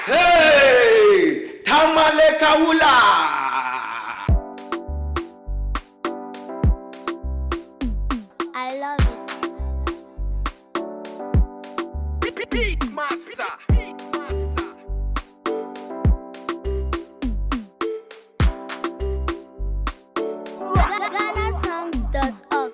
Hey, Tamale Kawula. I love it. Beat Master. Beat Master. GhanaSongs.org.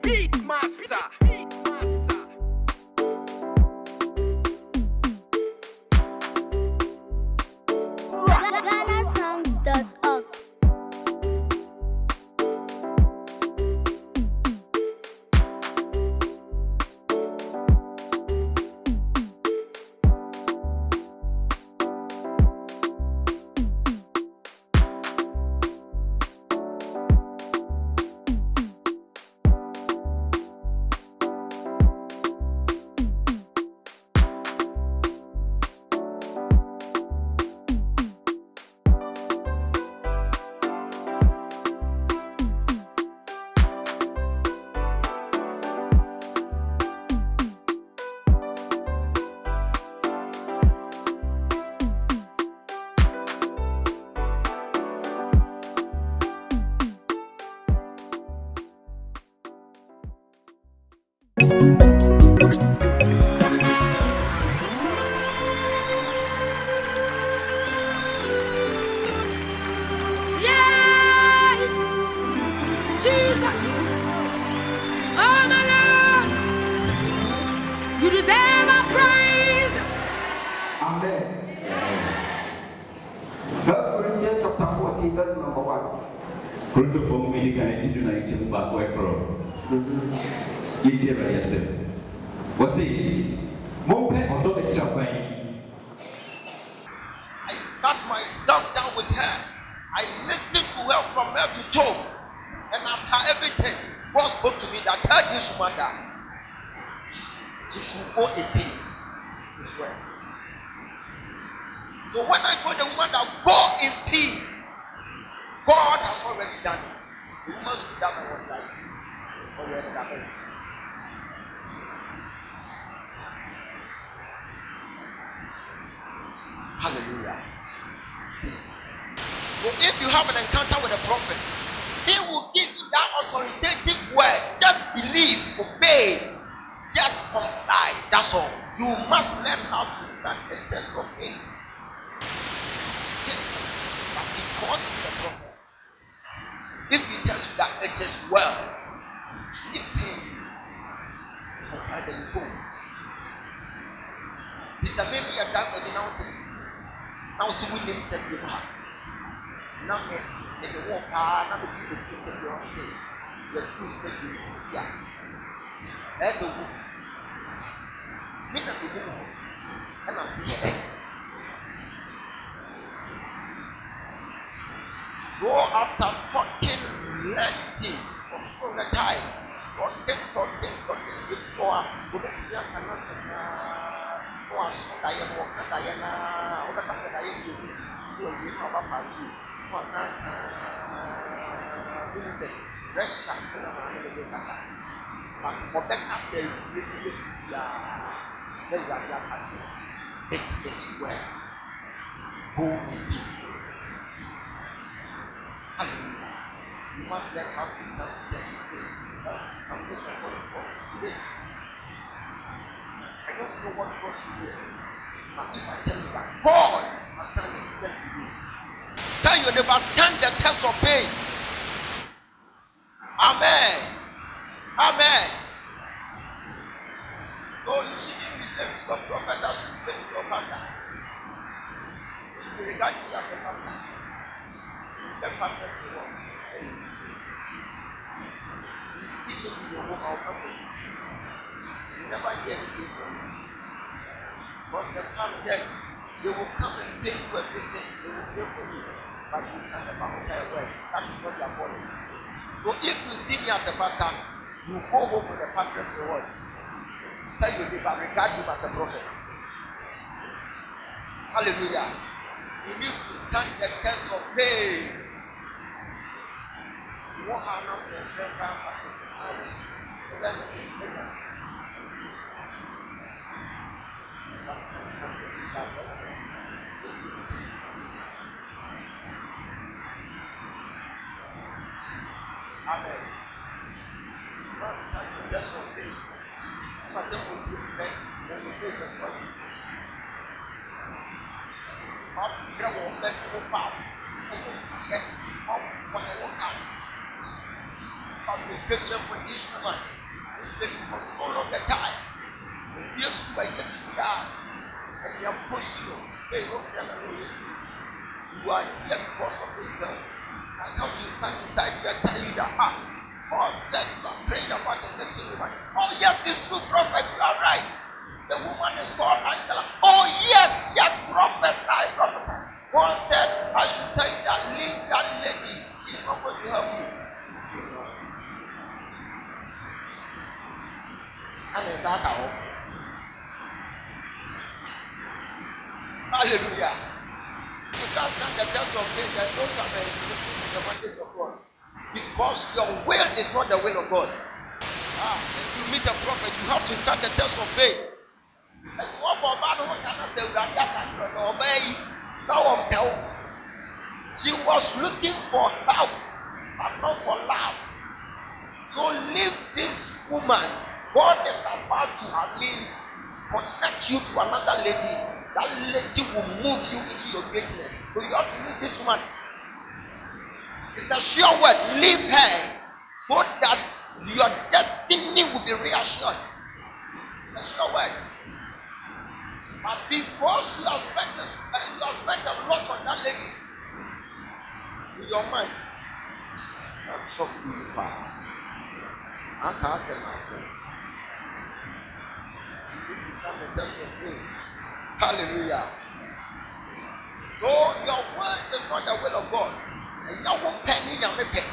Beat Master. Beat Master. GhanaSongs.org. Yeah, Jesus, oh my Lord, you deserve our praise. Amen. First Corinthians chapter 14, verse number 1. Kurdo fo mu medi kan ti duna ti mu ba ko ekro. Yiti ra yese. Wose mo pe odo etira kwan. I sat myself down with her. I listened to her from head to toe. And after everything, God spoke to me that tell this woman that she should go in peace. Well. So when I told the woman that go in peace, God has already done it. The woman stood up and was like, oh yeah, that. Hallelujah. See. So if you have an encounter with a prophet, he will give you that authoritative word. Just believe, obey, just comply. That's all. You must learn how to stand the test of faith. But because it's a prophet, if he tells you that it is well, he pay you. And then you go. This is maybe a time when you know thing. Now see we need step you back. Now if you walk now the people step you on say the two step you to see. That's a wolf. Me na go go. And I'm saying go after talking plenty of the time. Talking before go back to your canal. Was Diana Walker, Diana, or the Casa Diana, you will be our party. Was I say, rest shop for the Casa. But for that, I say, it is well. Go in peace. Hallelujah. You must learn how to stand the test of faith. I'm just for today. I don't know what brought you here. But if I tell you that God has done it, just believe. Tell your neighbor, stand the test of pain. Amen. Amen. So you shouldn't be there with your prophet as you face your pastor. If you regard you as a pastor, the pastor's the one. You see me in your home, I'll come with you. You never hear anything from me. But the pastors, they will come and pay you a visit, they will pray for you. But you can never utter a word. That is not your body. So if you see me as a pastor, you go home with the pastor's reward. Tell your neighbor, regard him as a prophet. Hallelujah. You need to stand the test of pain. You won't have enough to say, so then Amen. Last time you just obey. But then we take back when we take the body. Up, grab one back to the power. Up, when I walk out. But be patient for this woman. This lady for so long a time. Yes, you are getting down. And you are pushing you. They don't you are here because of this girl. I come to stand beside you and tell you that God said you are praying about a certain woman. Oh yes, it's true, prophet, you are right. The woman is called Angela. Oh yes, prophesy. God said I should tell you that leave that lady. She's not going to help you. And it's out. Hallelujah. You can't stand the test of faith and don't come and listen to the mandate of God. Because your will is not the will of God. If you meet a prophet, you have to stand the test of faith. She was looking for help, but not for love. So leave this woman. God is about to connect you to another lady. That lady will move you into your greatness. So you have to leave this woman. It's a sure word. Leave her so that your destiny will be reassured. It's a sure word. But because you have spent a lot on that lady, with your mind, I'm so free. I can't say myself. You stand the test of faith. Hallelujah. So your word is not the will of God. And you won't penny your pay.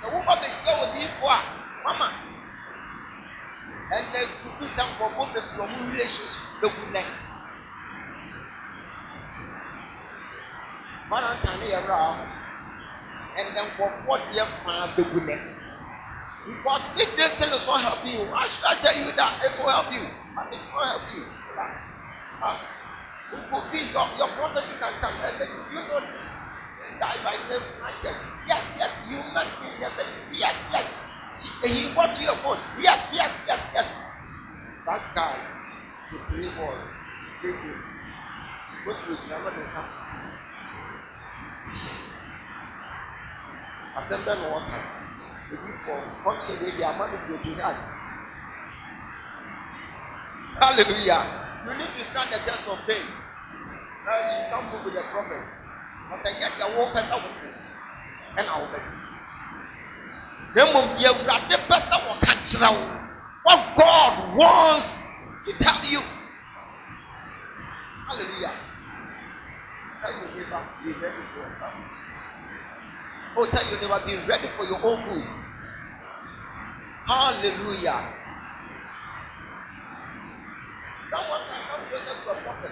So who will be sure with you for mama? And they could do some for the relationship. The good name. Man and Tanya around. And then for 4 years, the good name. Because if this thing is not helping you, why should I tell you that it will help you? But it will help you. It will be your prophecy can come. And then you know this guy by name Michael. Yes, you met him yesterday. Yes. He bought you a phone. Yes. That guy is a playboy. What's with you? Assemble no water. For function with the amount of broken hearts. Hallelujah. You need to stand the test of faith. Else you can't move with the prophet. As I get your one person with it, and I'll bet you. Then when you grab the person will catch now what God wants to tell you. Hallelujah. Tell your neighbor, be ready for yourself. Oh, tell your neighbor, be ready for your own good. Hallelujah. That one can come closer to a prophet.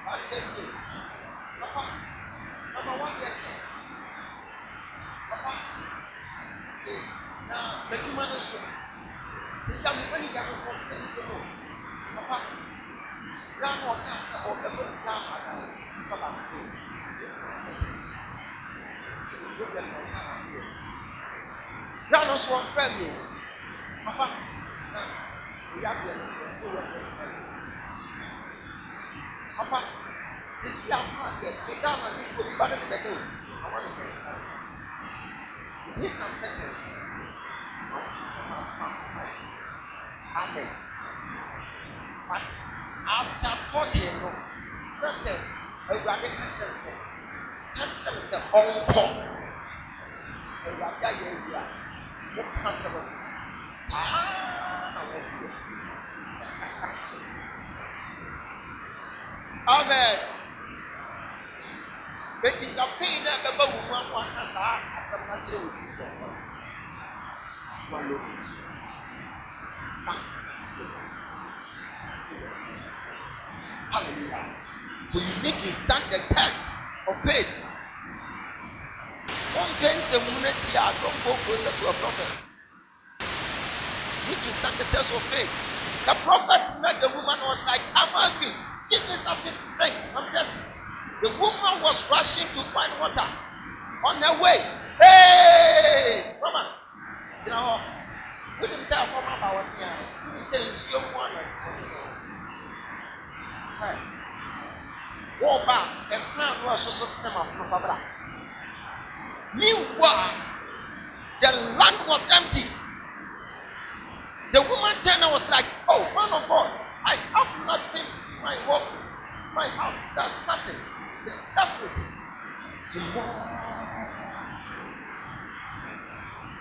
I said, Papa, number 1 year. Papa, now the human is this can be very young from the Papa, grandma cancer or the first time. Papa, grandma's one friend, Papa, we have Papa, this young man, the down and this will be better than the day. I want to say, here's some seconds. Amen. But after talking, listen, I got the catch themselves on call. I got that idea. What controversy? I want to see. Amen. But in the pain, never woman has a natural hallelujah. So you need to stand the test of faith. One can say, don't go closer to a prophet. You need to stand the test of faith. The prophet met the woman was like, I'm hungry. Give me something to drink. I'm just. The woman was rushing to find water on her way. Hey, mama, you know, we didn't say mama was here. We didn't say it's your one. Hey, walk back. The man was also cinema from Babla. Meanwhile, the land was empty. The woman turned and was like, oh, man of God, I have nothing in my work. My house, there's nothing. It's perfect.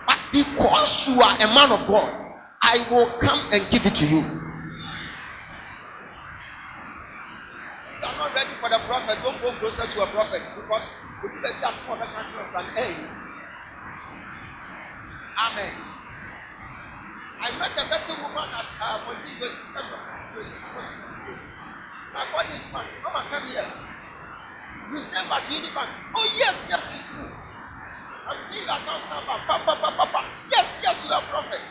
But because you are a man of God, I will come and give it to you. If you are not ready for the prophet, don't go closer to a prophet because you will just for the country of an A. Amen. I met a certain woman at motivation. My body is man. Come and come here. You say back Unibank. Oh yes, yes, it's true. I'm seeing your account number. Papa. Yes, you are prophet.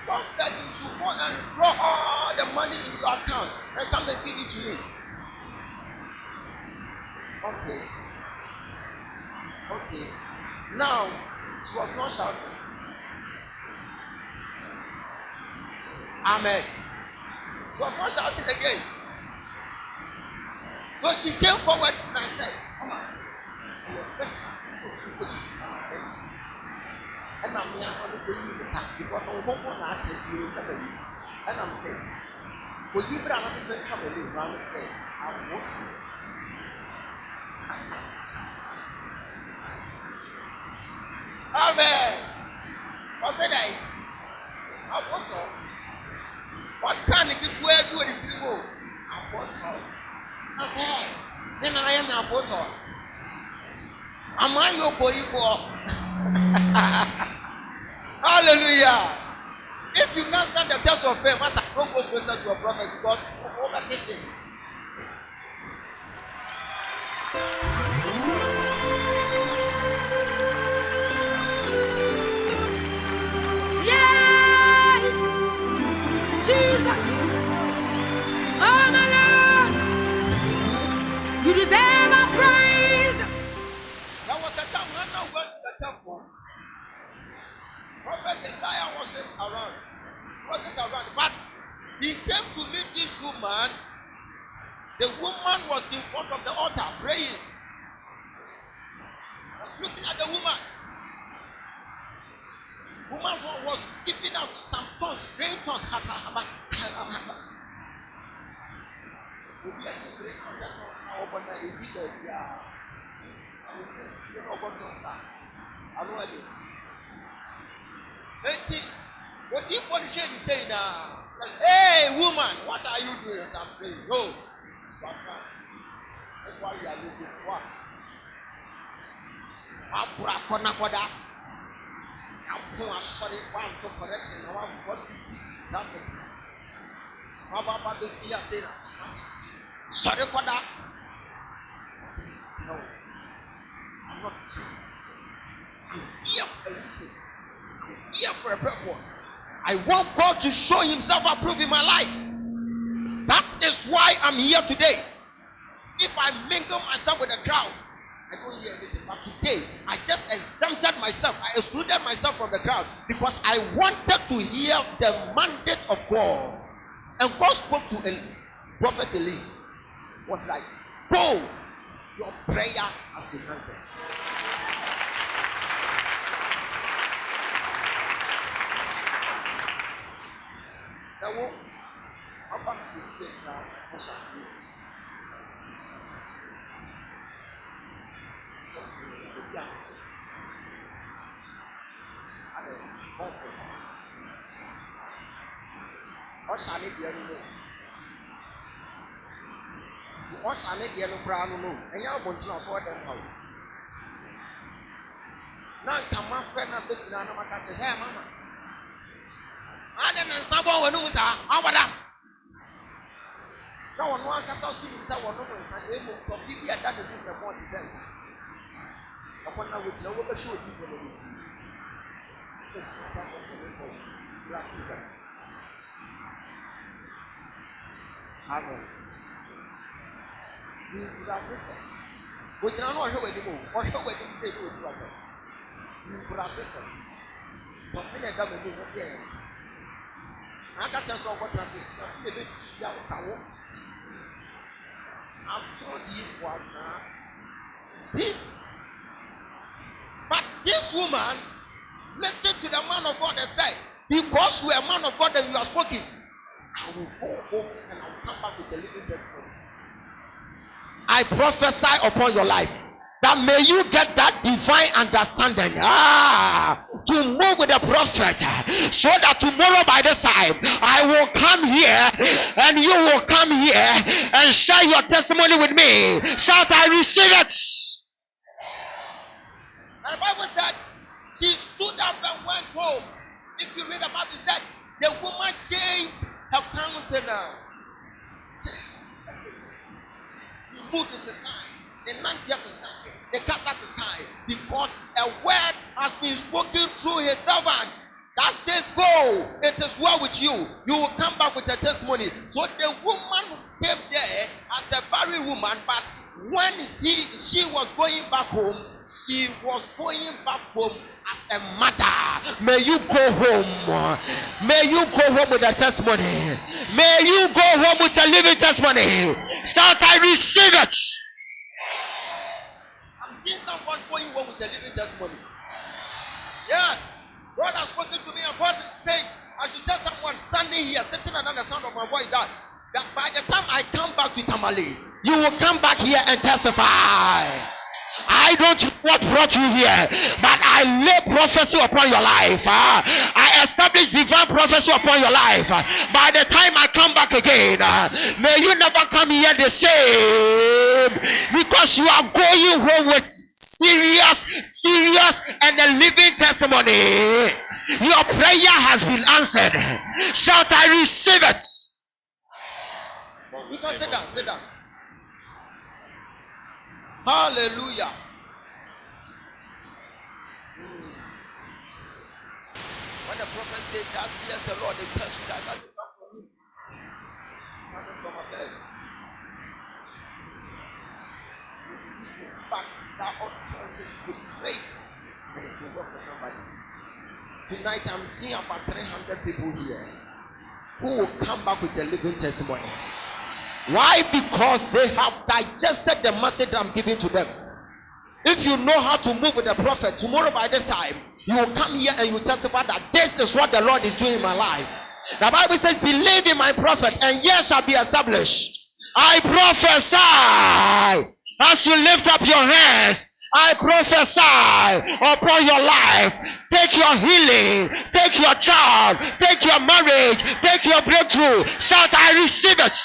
God said you should go and draw all the money in your accounts and come and give it to me. Okay. Now, she was not shouting. Amen. She was not shouting again. So she came forward and I said, come on. And I'm here on the because I'm hoping that I can you and I'm saying, well, you better not even come and live around and say, I want you. Amen. What's it like? I want you. What can it get where you are in the I want you. Amen. Then I am a bottle. Am I your boy? Hallelujah. If you can't stand the test of faith, don't go closer to a prophet because of overtaking. Yeah, Jesus. Oh my Lord, you deserve our praise. There was a time when I went to the temple. Prophet Elijah wasn't around, but he came to meet this woman. The woman was in front of the altar praying. I was looking at the woman. Woman was giving out some tongues, praying tongues. What do you for the shade is saying now? Hey woman, what are you doing? I'm praying. No. That's why we are looking for. I'm sorry, one to correction. I want what beat. Nothing. Baba Bessia said, sorry for that. I said, no. I'm not I'm here for a reason. I'm here for a purpose. I want God to show himself approved in my life. That is why I'm here today. If I mingle myself with the crowd, I don't hear anything. But today, I just exempted myself. I excluded myself from the crowd because I wanted to hear the mandate of God. And God spoke to Prophet Eli. Was like, go, your prayer has been answered. So, how about this thing now? I shall be. Oshane dia no. Oshane dia no bra no no. Enya abontu afọ dem ha. Na kama fẹ na betina na maka te he mama. Ade na nsabo wonu musa, awada. Na wonu akasa su musa wonu musa e mo kofi bi ada de du mo ti sense. Upon na wetina wo be show di for the week. Amen. You process. Which I know how we do. Or how we do say do it. You process. But when I come and do the same, I got just what process. Maybe you have I'm told you what. See, this woman listened to the man of God and said, because you are a man of God and you are spoken, I will go home and I will come back with a living testimony. I prophesy upon your life that may you get that divine understanding to move with the prophet, so that tomorrow by this time I will come here and you will come here and share your testimony with me. Shout, I receive it. And the Bible said she stood up and went home. If you read the Bible, it said the woman changed her countenance. Mood is a sign, the nantias is a sign, the casas is a sign, because a word has been spoken through his servant that says, go, it is well with you. You will come back with a testimony. So the woman came there as a barren woman, but when she was going back home, she was going back home as a mother. May you go home. May you go home with a testimony. May you go home with a living testimony. Shout, I receive it. I'm seeing someone going home with a living testimony. Yes. God has spoken to me, and God says I should tell someone standing here, sitting under the sound of my voice, that by the time I come back to Tamale, you will come back here and testify. I don't know what brought you here, but I lay prophecy upon your life. I establish divine prophecy upon your life. By the time I come back again, may you never come here the same, because you are going home with serious and a living testimony. Your prayer has been answered. Shout, I receive it. You can sit down, sit down. Hallelujah. When the prophet said, that says the Lord, they touch you, that doesn't come from him. Coming from above. Back that utterance with faith, and it will work for somebody. Tonight I'm seeing about 300 people here who will come back with a living testimony. Why? Because they have digested the message I'm giving to them. If you know how to move with the prophet, tomorrow by this time, you will come here and you testify that this is what the Lord is doing in my life. The Bible says, believe in my prophet and ye shall be established. I prophesy as you lift up your hands. I prophesy upon your life. Take your healing, take your child, take your marriage, take your breakthrough. Shout, I receive it.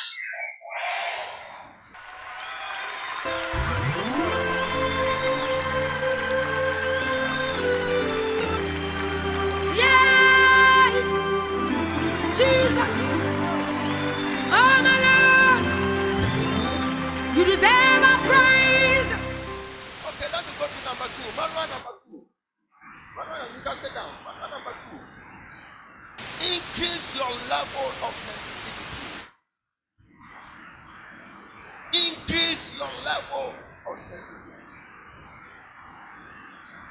You deserve our praise. Okay, let me go to number 2. Manual number 2. Manual, you can sit down. Manual number 2. Increase your level of sensitivity. Increase your level of sensitivity.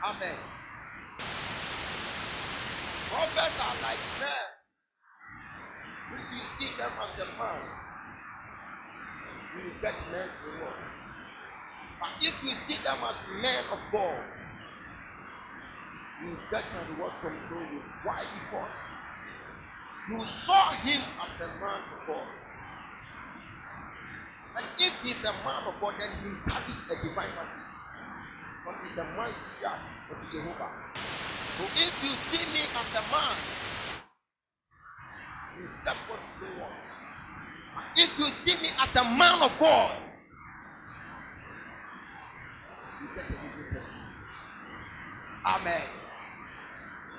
Amen. Prophets are like men. If you see them as a man, you will get men's reward. But if you see them as men of God, you will get a reward from you. Why? Because you saw him as a man of God. And if he's a man of God, then he carries a divine message. Because he's a messenger of Jehovah. So if you see me as a man, you get what you want. If you see me as a man of God, you get a living testimony. Amen.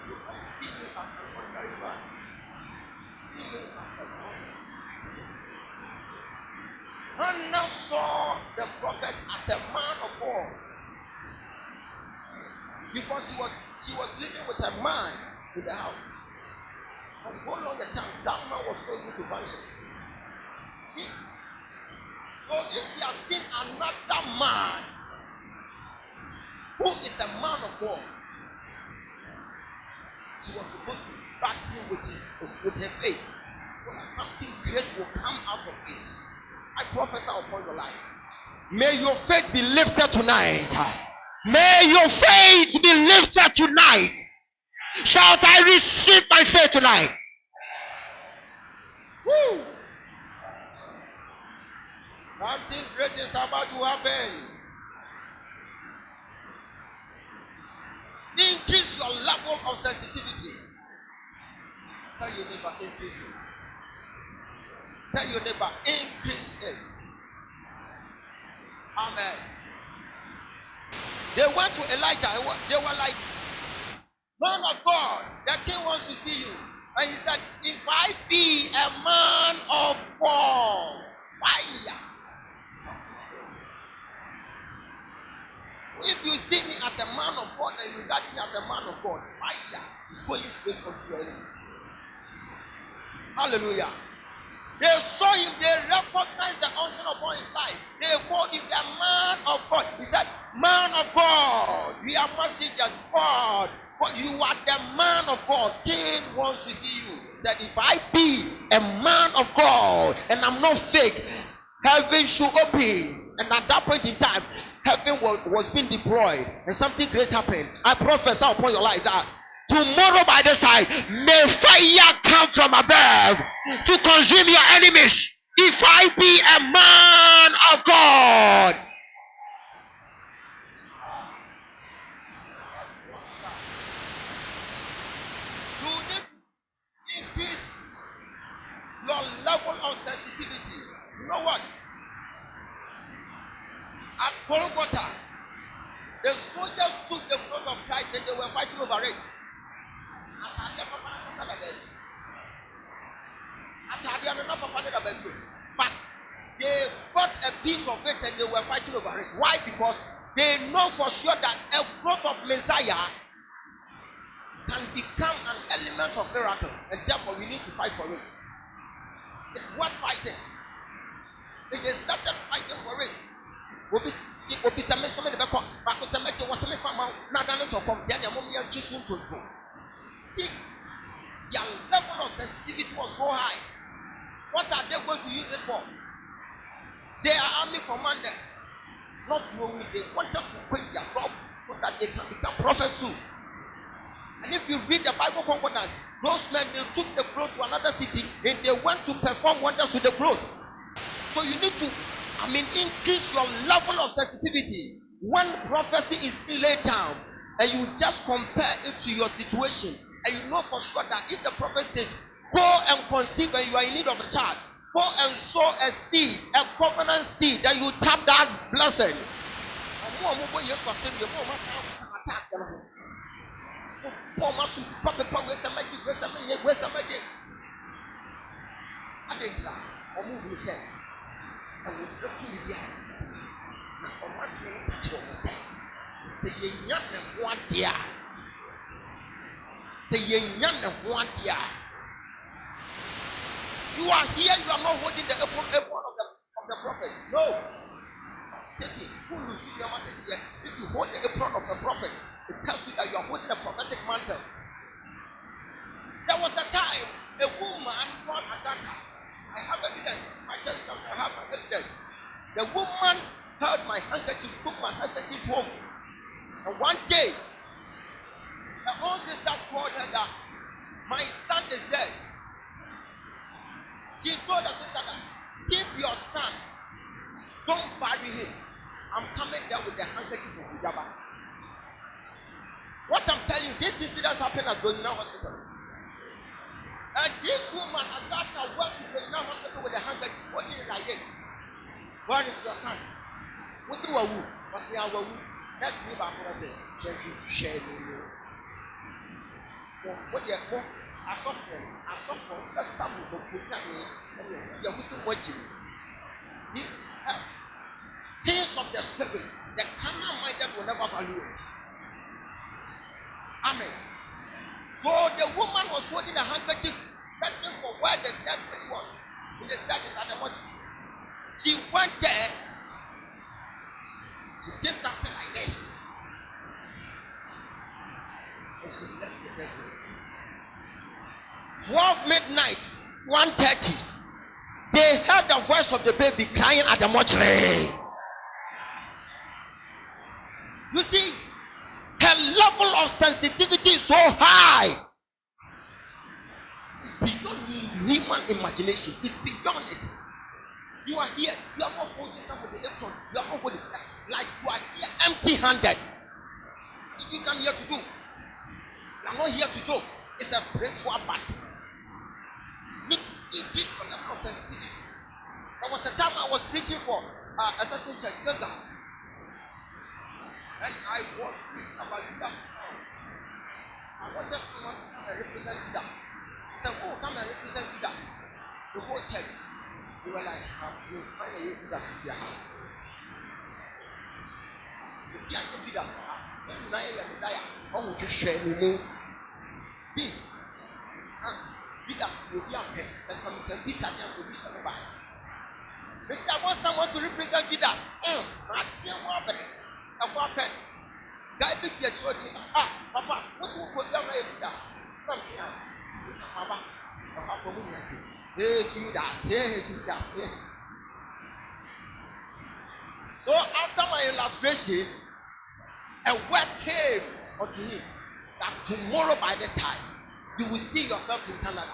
You can see me as an ordinary man. See me as a man. Hannah saw the prophet as a man of God, because she was living with a man in the house. And for a long time, that man was not able to function. So if she has seen another man who is a man of God, she was supposed to back him with her faith. So something great will come out of it. I prophesy upon your life. May your faith be lifted tonight. May your faith be lifted tonight. Shout, I receive my faith tonight. Woo. Something great is about to happen. Increase your level of sensitivity. Tell your neighbor, increase it. Tell your neighbor, increase it. Amen. They went to Elijah. They were like, man of God, the king wants to see you. And he said, if I be a man of war, fire. If you see me as a man of God and you regard me as a man of God, fire is going straight onto your enemies. Hallelujah. They saw him, they recognized the unction upon his life. They called him the man of God. He said, man of God, we are messengers, God. But you are the man of God. King wants to see you. He said, if I be a man of God and I'm not fake, heaven should open. And at that point in time, heaven was being deployed and something great happened. I prophesy upon your life that tomorrow by this time, may fire come from above to consume your enemies. If I be a man of God. You need to increase your level of sensitivity. You know what? At Golgotha, the soldiers took the blood of Christ and they were fighting over it. But they got a piece of it and they were fighting over it. Why? Because they know for sure that a growth of Messiah can become an element of miracle, and therefore we need to fight for it. What fighting? If they started fighting for it, see, their level of sensitivity was so high. What are they going to use it for? They are army commanders, not knowing they wanted to quit their job so that they can become prophets too. And if you read the Bible concordance, those men, they took the clothes to another city and they went to perform wonders with the clothes. So you need to, increase your level of sensitivity. When prophecy is laid down and you just compare it to your situation, and you know for sure that if the prophet said, go and conceive and you are in need of a child, go and sow a seed, a covenant seed, that you tap that blessing. You are here, you are not holding the apron of the prophet. No. If you hold the apron of a prophet, it tells you that you are holding a prophetic mantle. There was a time a woman called Agatha. I have evidence. I tell you something, I have evidence. The woman held my handkerchief, took my handkerchief home. And one day, the own sister called her that my son is dead. She told her sister that keep your son, don't bury him. I'm coming there with the handkerchief of Ogyaba. What I'm telling you, this incident happened at Promotional Hospital. And this woman, Agatha, went to Promotional Hospital with a handkerchief, holding it like this. Where is your son? What's the wawu? What's the wawu? Let's leave our brother say, share you. What you have, I suffer, that's some of the people. You're missing watching. See, things of the spirit, the carnal minded will never value it. Amen. So the woman was holding a handkerchief, searching for where the dead body was. In the service at the mortuary. She went there. She did something like this. And she left the dead body. 12 midnight, 1:30. They heard the voice of the baby crying at the mortuary. You see, sensitivity is so high. It's beyond human imagination. It's beyond it. You are here. You are not holding somebody electron. You are not holding like you are here empty-handed. You come here to do. You are not here to joke. It's a spiritual battle. Need to increase your level of sensitivity. There was a time I was preaching for a certain church, and I was preaching about Judas. I wanted someone to come and represent Judas. I said, "Oh, come and represent Judas." The whole church, they were like, "You find a Judas with your hand." You can't do Judas. You deny your desire. Oh, you share me. See, Judas will be a pen. Some can be Tanya to be some by. They say, "I want someone to represent Judas." I tell you what, a pen. Guy bit your children. Papa, what's wrong with your Judas? Come see, Papa, hey, Judas, hey, Judas, hey. So after my illustration, a word came unto him that tomorrow by this time you will see yourself in Canada.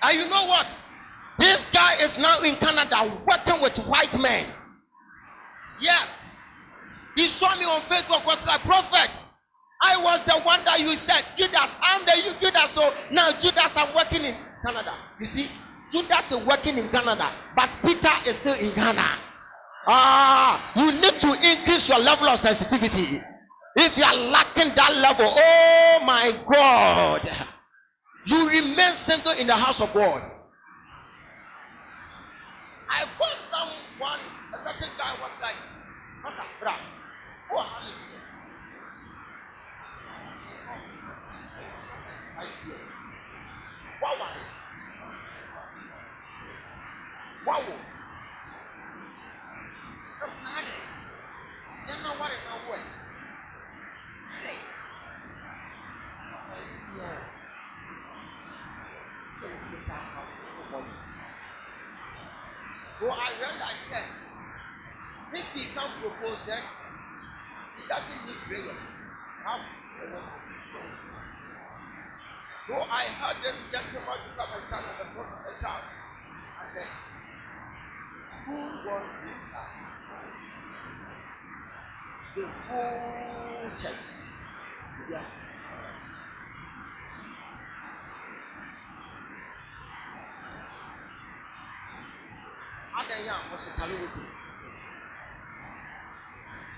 And you know what? This guy is now in Canada working with white men. Yes. He saw me on Facebook, was like, "Prophet, I was the one that you said, Judas, I'm the Judas." So now Judas, I'm working in Canada. You see, Judas is working in Canada, but Peter is still in Ghana. You need to increase your level of sensitivity. If you are lacking that level, oh my God, you remain single in the house of God. I got someone, a certain guy was like, "What's up, bro? Oh, honey. Wow. That's not it. You know what? No way. So I realized that if he can propose that, he doesn't need prayers. So I heard this gentleman to come and stand at the front of the crowd. I said, "Who wants this guy?" The whole church. Yes. Adanya was a charity.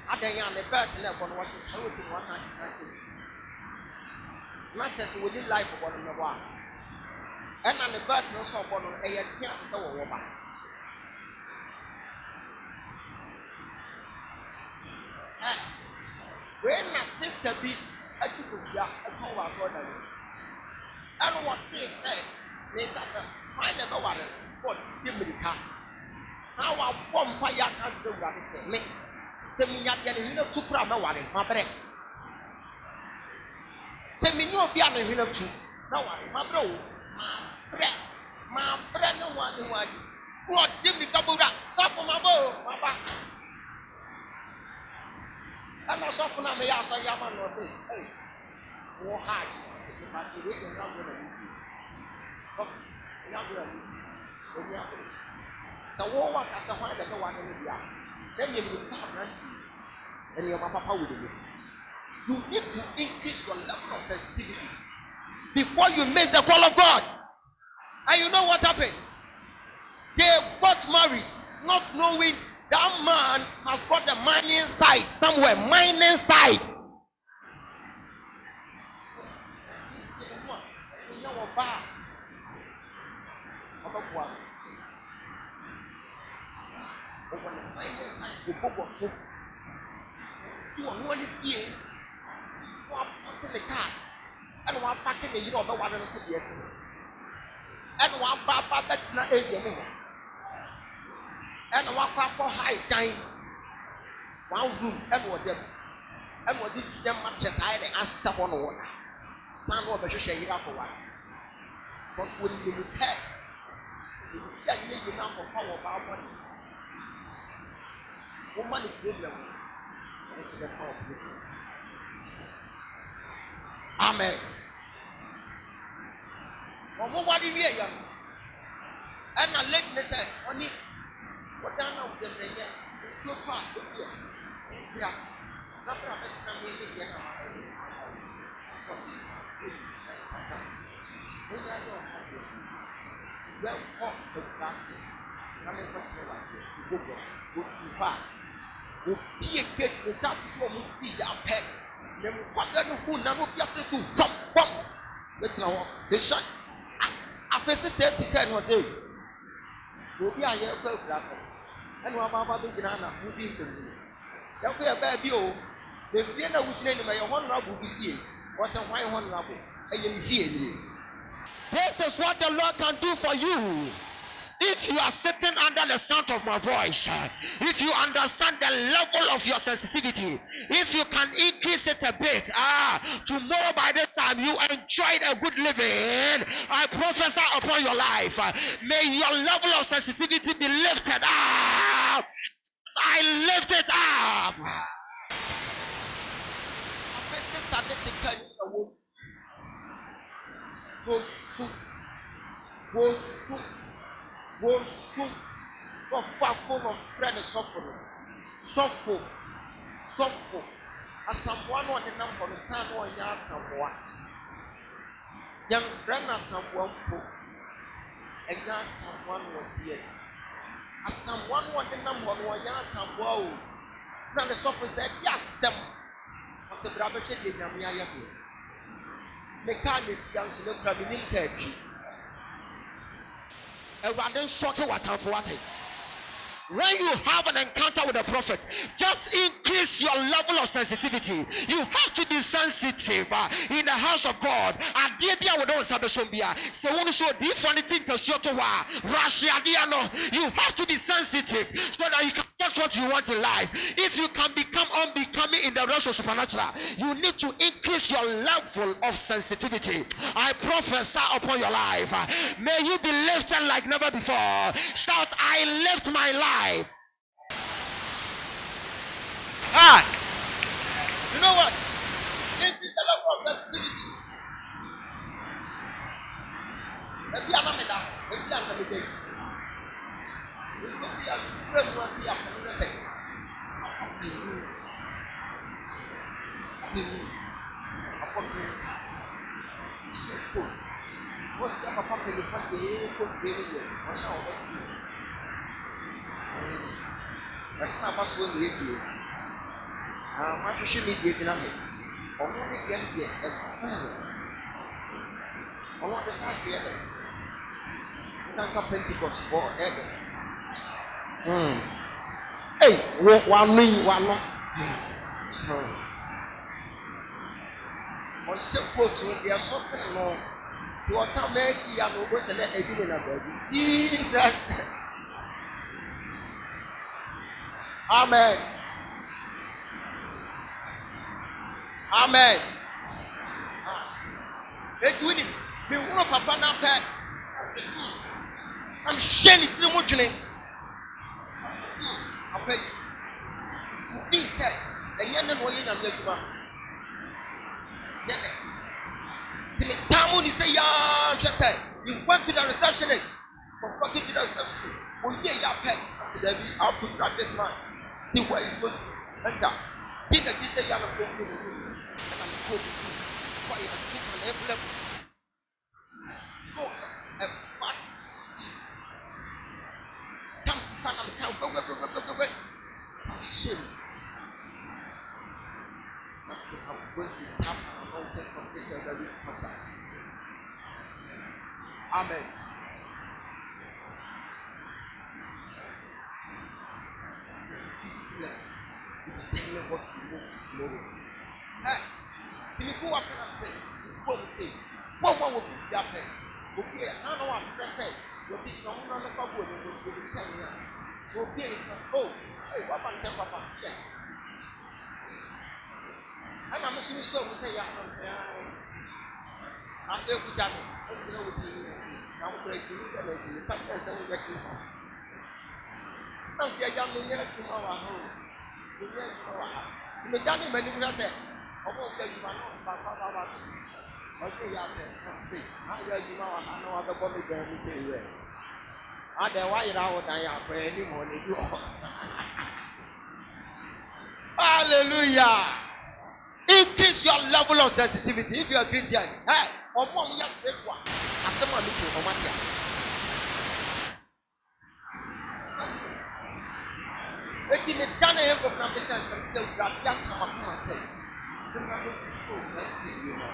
Adanya the birth level was a charity was a not just within life of one another. And on the birth no so one a year so over. When a sister be a chicken, and what they said, make us I never wanted for give me the car. Now I won't buy your car to what they say. Me, send me at the end of 2 grams, my bread. Send me no piano in of 2. No one, my bro, my bread, no one. What give me double that? Top of my bow, my back. And I saw from me, I saw Yaman was saying, "Hey, war hard. But you wait and not going to so what as a while that no one in the then you will have and your papa will do it. You need to increase your level of sensitivity before you miss the call of God. And you know what happened? They got married, not knowing that man has got the mining site somewhere, mining site. See on one here, packing the cars, and one packing the year of the 100 years, and one papa that's not anymore, and one papa high time, one room, and whatever, and what this them matches I and someone water. Some of the share it up for one. But when you say, you see a new number of power about money. Woman is problem. Amen. What did we hear? And I let me say, only what I know the day, so far, yeah. Not that I'm making it. Well, off the classic. I'm a to go back. Will be a get the task from see that peg. Then what who never just to from bomb. Let's know the shot. I persisted to tell was a will be a year class. And one of my banana who is in me. Don't be a baby. The fear which name my honorable be here was a white honorable. And you see me. This is what the Lord can do for you. If you are sitting under the sound of my voice, if you understand the level of your sensitivity, if you can increase it a bit, tomorrow by this time you enjoyed a good living, I prophesy upon your life. May your level of sensitivity be lifted up. I lift it up. Not far full of friend and suffering. Suffer. As someone on the number of the son or young someone. Young friend as someone and young someone was dear. As someone on the number of young someone. Now the suffer said, yes, some was a brother in Yamia. Mechanics young so look at me in a rather shocking what time for what. When you have an encounter with a prophet, just increase your level of sensitivity. You have to be sensitive in the house of God. You have to be sensitive so that you can get what you want in life. If you can become unbecoming in the realms of supernatural, you need to increase your level of sensitivity. I prophesy upon your life. May you be lifted like never before. Shout, I lift my life. You know what? Increase the level of sensitivity. If you are not medal, if you are not medal, you see a great one. See a good say. What's the papa in the front? They put baby. What's our that's not possible. My social media is not here. Only get here every Sunday. I want the Sunday. You can't come Pentecost for others. Hey, one more. On some folks, when they are so sad, you are come mercy and over and let everything about Jesus. Amen. Amen. Let's win him. Me want papa na pet. I'm sharing it to the mountain. I pay. He said, and you're not going to make the Tamale say, yeah, just said, you went to the receptionist. From walking to the receptionist. When you get your pet, I have to track this man. See where he's going. And that. Didn't you say you're not going to do it? And I'm good. Why you took an envelope? So, a fat. Come sit down and wait. I'm shame. That's it. I'm going to tap and mountain from this very pastor. Amen. Tell me what you want tomorrow. Hey, you go up and say, what we say, what will be that pen? Okay, I don't know what I said. You'll be no one on the public will be saying that. Okay, oh, hey, what about them, Papa? And I'm assuming so. We say, I'm saying, I'm there with that. You know what you mean? I'm breaking it. You can't say something like that. I'm saying, I'm in here tomorrow. Me dani mani bi na say omo ke juma no ba. Okay, ya pe. Say, how you juma wa na wa be go me dem say we. Ada wa ira wo dan ya pe ni mo ni do. Hallelujah. Increase your level of sensitivity. If you are Christian, hey, omo mi ya spiritual. Asema mi ko omo ti ase. Eti me dana ye proclamation some say we are that come up say. Don't know to let's see you now.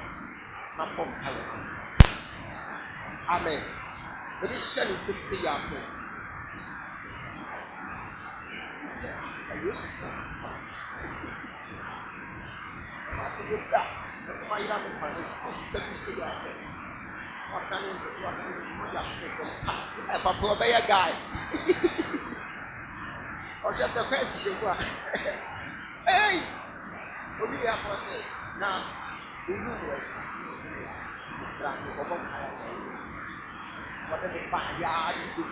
Na pom kale. Amen. But this shall is say ya pray. Yes. That's why you have to find it. What can you do? A guy. Or just a question. Hey! What do you have to say? Now, we do it. Whatever fire you do,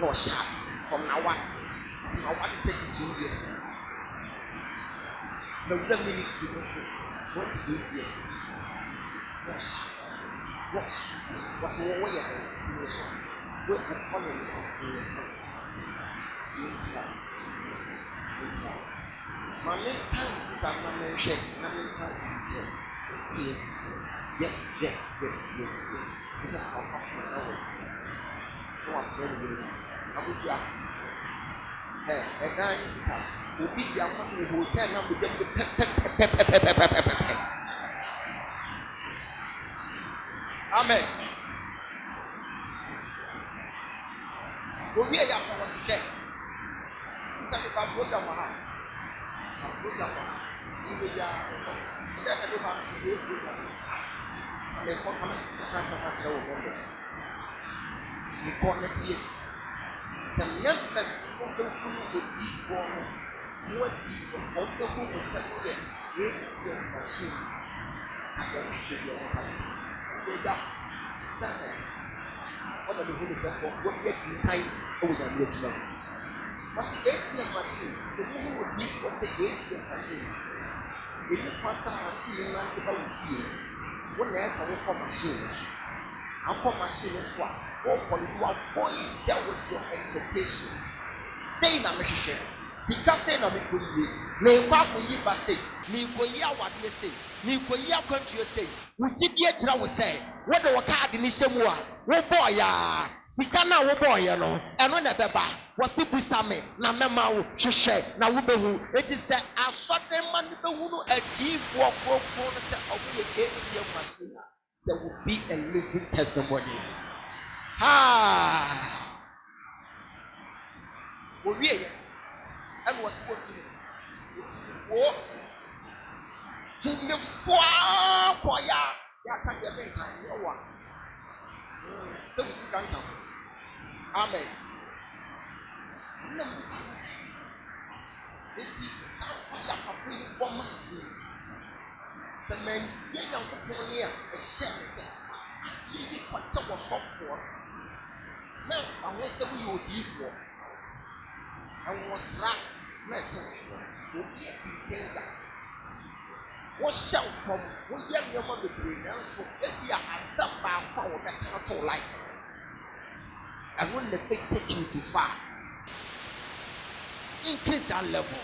no chance from now on. It's now 32 years. The real ministry went 8 years. No chance. Was one way ahead. We will follow you. My main time is that my main check. Yeah. Because I'm not going to no, I'm very good. I wish you are. Hey, a guy is come. Will be the company who will turn up with them. Amen. We are going to check. It's a program. Equality. The members of the group would be for what of the group was settled in 8 machine. I don't should be on say that. That's it. What are the who is for what get in time over the year? What's the ATM machine? The woman would give was the ATM machine. If you pass a machine in the feel, what else are we machine? Our machine is what? Open your body, deal with your expectation. Say na mehwehwe. Sika say na mekoyi. Me kwa koyi ba say. Me koyi awade say. Me koyi akwantu say. Wugidi akira wo say. Wo de wo card ni hyemu a. Wo boy ya. Sika na wo boy no. Eno na beba. Wo se busa me na mema wo hwehwe na wo behu. Eti say asode man behu no adifo okoko no say obo ye ATM machine. There will be a living testimony. We and was what to me for ya can't get no one. So we see can't come. Amen. No, cement a shell. What was for? Men, I want to say we would give for. And was right, metal, will be a danger. What shall come? We young woman be pronounced for every assembly power that cannot life. And when the big take you too far, increase that level.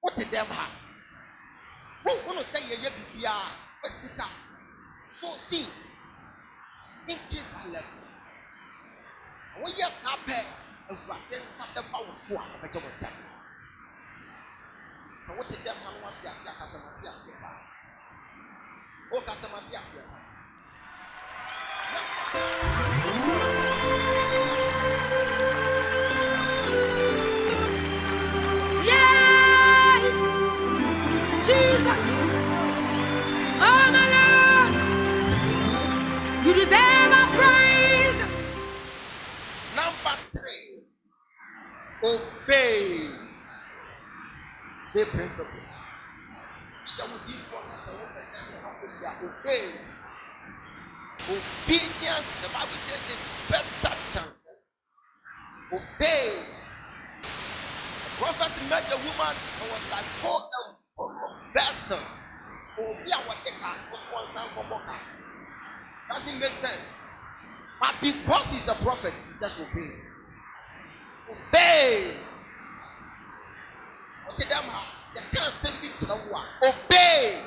What did them have? Who want to say you are Pessica? So see, increase that level. We just happen and then something powerful. So what did them want to say? Oh, Casamatias. Yeah! Jesus! Oh, my Lord! You deserve our praise! Number 3, obey the principle. Shall we give for us obey? Obedience, the Bible says, is better than sin. Obey. The Prophet met the woman and was like, hold the vessel. Doesn't make sense. But because he's a prophet, just obey. Obey. What did them have? They can't say it to one. Obey.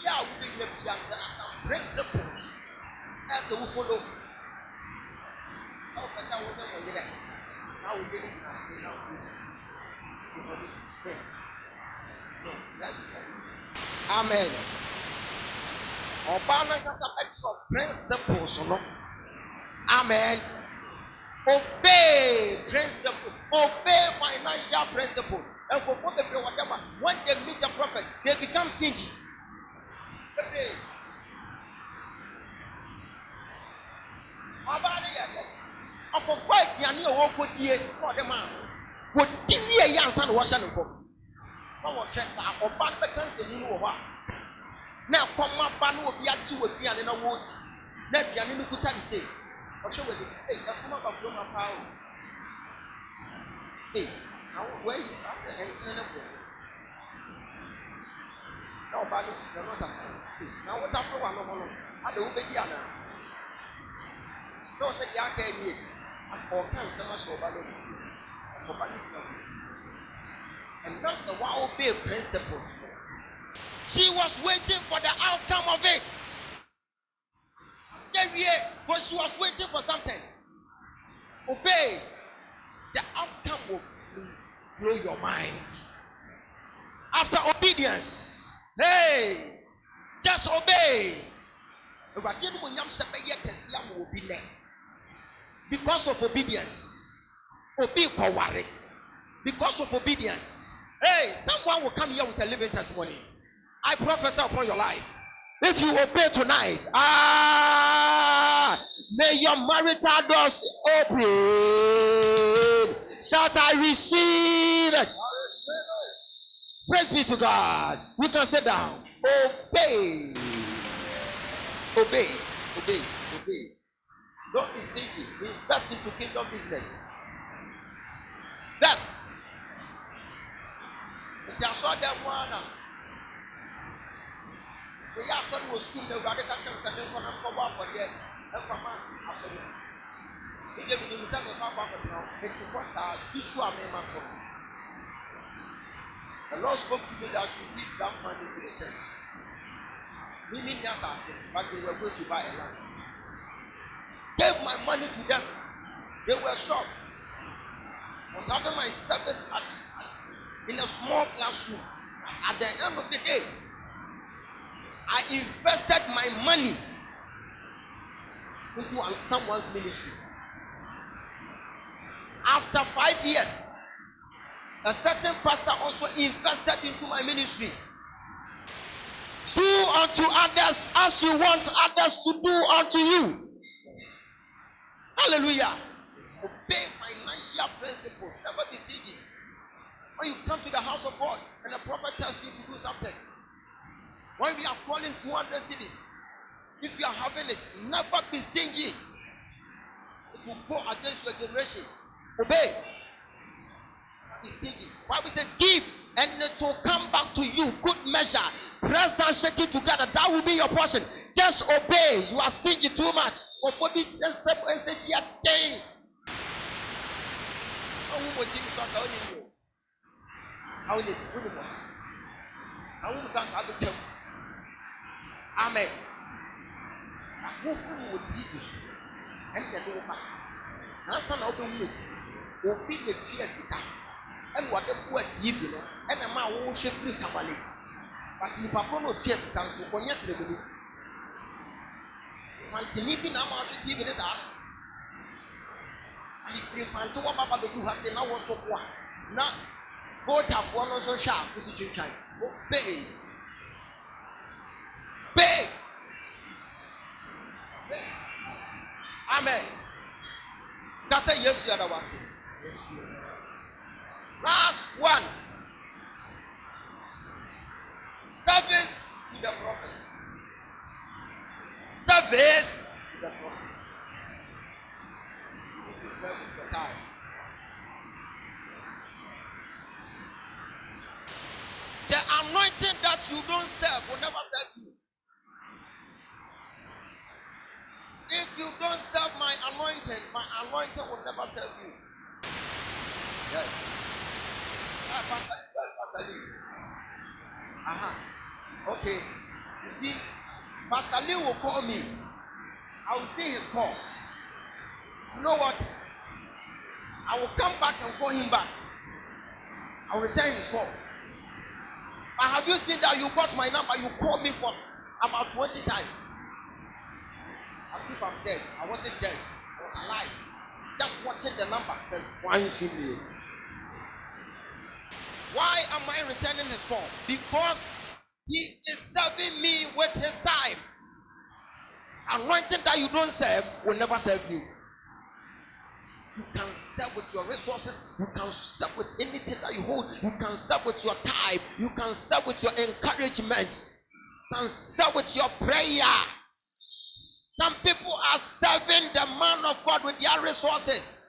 There are some principles as a follow. Amen. Obana kasa extra principles, no? Amen. Obey principle. Obey financial principle. And for whatever, when they meet the prophet, they become stingy. Obey. For fight, you know what you for the man. What did you answer the washing of book? No one chess or bad vacancy, you know what? Now, come up, ban will be at you with Pian in a wood. Let Pianino Kutani say, or show it. Hey, come up from my power. Hey, now where you ask the engine of no balance is not a now what after one? I don't be Diana. So said the arcade as all kinds so much for balance. And that's a wow big principle. She was waiting for the outcome of it. But she was waiting for something. Obey. The outcome will blow your mind. After obedience, hey, just obey. Because of obedience, obey. Because of obedience, hey, someone will come here with a living testimony. I prophesy upon your life. If you obey tonight, may your marital doors open. Shout, I receive it. Praise be to God. You can sit down. Obey. Obey. Obey. Obey. Don't be stingy. Invest into kingdom business. Best. If you saw them one, we are so was school. The radical church and then one for them. And from after them. If you begin to say about now, it was a visual member. The Lord spoke to me that I should give that money to the church. Meaning, yes, I said, but they were going to buy a land. Gave my money to them. They were shocked. I was having my service in a small classroom. At the end of the day, I invested my money into someone's ministry. After 5 years, a certain pastor also invested into my ministry. Do unto others as you want others to do unto you. Hallelujah. Obey financial principles. Never be stingy. When you come to the house of God and the prophet tells you to do something, when we are calling 200 cities, if you are having it, never be stingy. It will go against your generation. Obey. Be stingy. Bible says, give and it will come back to you. Good measure. Press down, shake it together. That will be your portion. Just obey. You are stingy too much. Amen. And what the poor TV, and a man won't share free Tamale. But in Pacono Chess comes from yesterday. Fantinipi now TV is up. If you find to what Papa who has now one so poor. Now, go to one also sharp, Mr. Jinkai. Pay. Pay. Amen. That's a yes, you are the one. Last one. Service to the prophets. Service to the prophets. serve with your time. The anointing that you don't serve will never serve you. If you don't serve my anointing will never serve you. Yes. Pastor Lee. Okay. You see, Pastor Lee will call me. I will see his call. You know what? I will come back and call him back. I will return his call. But have you seen that you got my number? You called me for about 20 times. As if I'm dead. I wasn't dead. I was alive. Just watching the number. Said, why should me? Why am I returning his call? Because he is serving me with his time. Anointing that you don't serve will never serve you. You can serve with your resources. You can serve with anything that you hold. You can serve with your time. You can serve with your encouragement. You can serve with your prayer. Some people are serving the man of God with their resources.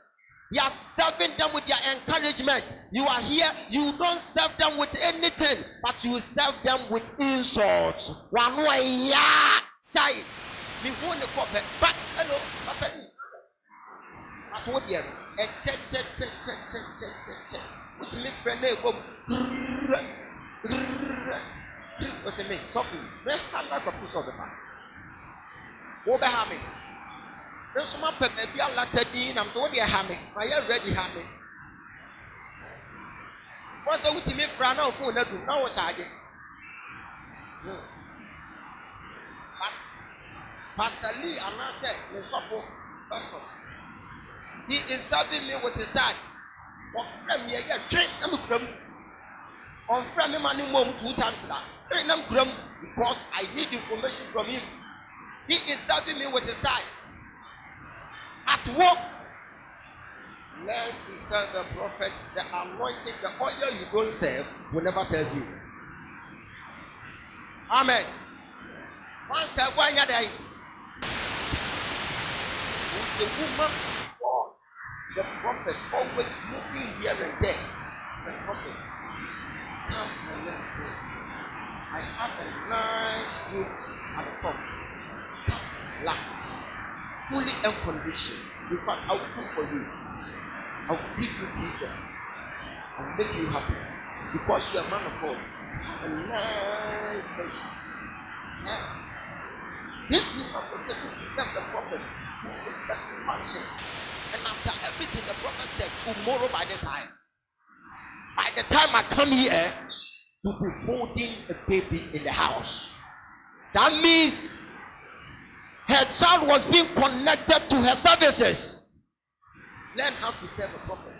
You are serving them with their encouragement. You are here, you don't serve them with anything, but you serve them with insults. But hello, Pastor Lee. I told you, check. What's me friend? What's it mean? Coffee. I'm not going to put on the fan. What about me? There's some baby I like to do. I'm so what you have me. I am ready have me. What's up with me friend? Now phone that do now what I get. But Pastor Lee and I said, he is serving me with his time. On friend me again, drink them grum. On friend me money mom 2 times that. Drink them grum because I need information from him. He is serving me with his time. At work, learn to serve the prophet. The anointing, the oil you don't serve will never serve you. Amen. Once I go in there, the woman or the prophet always moving here and there. The prophet come and let's say, I have a nice room at the top. Relax. Fully unconditioned. In fact, I will cook for you. I will give you t-shirts. I will make you happy. Because you are a man of God. A nice person. Yeah. This woman was able to serve the prophet with satisfaction. And after everything the prophet said, tomorrow by this time, by the time I come here, you'll be holding a baby in the house. That means her child was being connected to her services. Learn how to serve a prophet.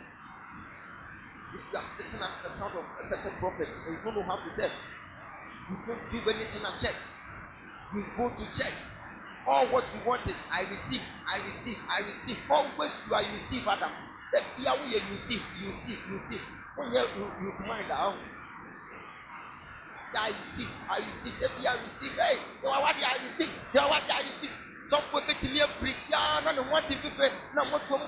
If you are sitting at the sound of a certain prophet and you don't know how to serve, you don't do anything at church. You go to church. All what you want is I receive. Always you receive, Adams. The fear you receive. When you mind out. I receive. The fear receive. Hey, so what I receive? Some people to me preach. Yeah, no, what if you pray? No, what can.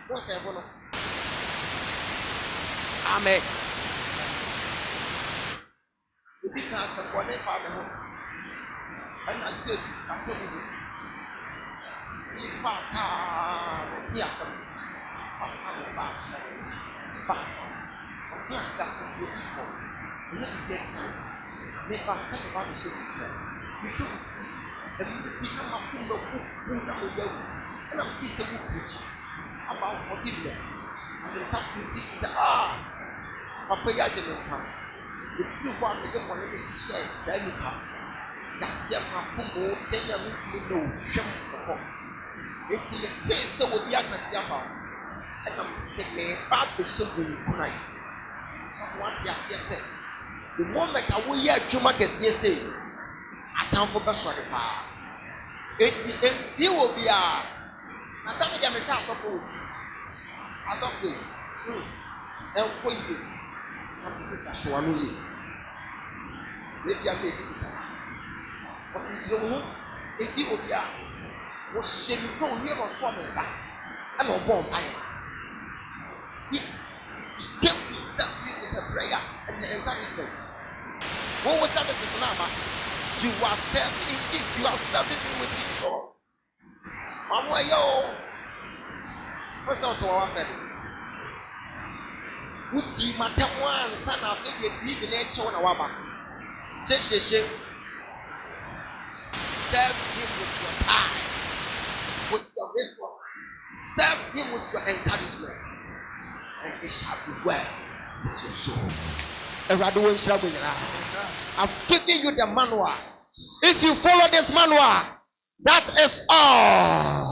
What's that? Amen. Because of what they found out. And I did. I told you. If I can't, yes, I'm back. Just that if you equal, let me get time. Make us say about the show. You should see. And you become a full of and I'm teaching you preaching about forgiveness. And then something you say, Papa Yajanaka. If you want to get one of the shares, I look up. Then you know, it's in the taste of what Yakasiama. And I'm saying, Bob the show will cry. What yes, the moment I will hear Jumakas, yes, I come for best for the power. It's you will be a some of them can support as of me. And for you, and sister Shwami, maybe I may be if you will be a was shaming no never for me. and no bomb. See, he came to serve you with a prayer and encouragement. What was that, Mrs. Nama? You are serving me. You are serving me with it. Mama, yo. What's out to our family? Would you matter one son of me? Even nature on a waba. Serve him with your time, with your resources. Serve him with your encouragement, and it shall be well with your soul. I've given you the manual. If you follow this manual, that is all.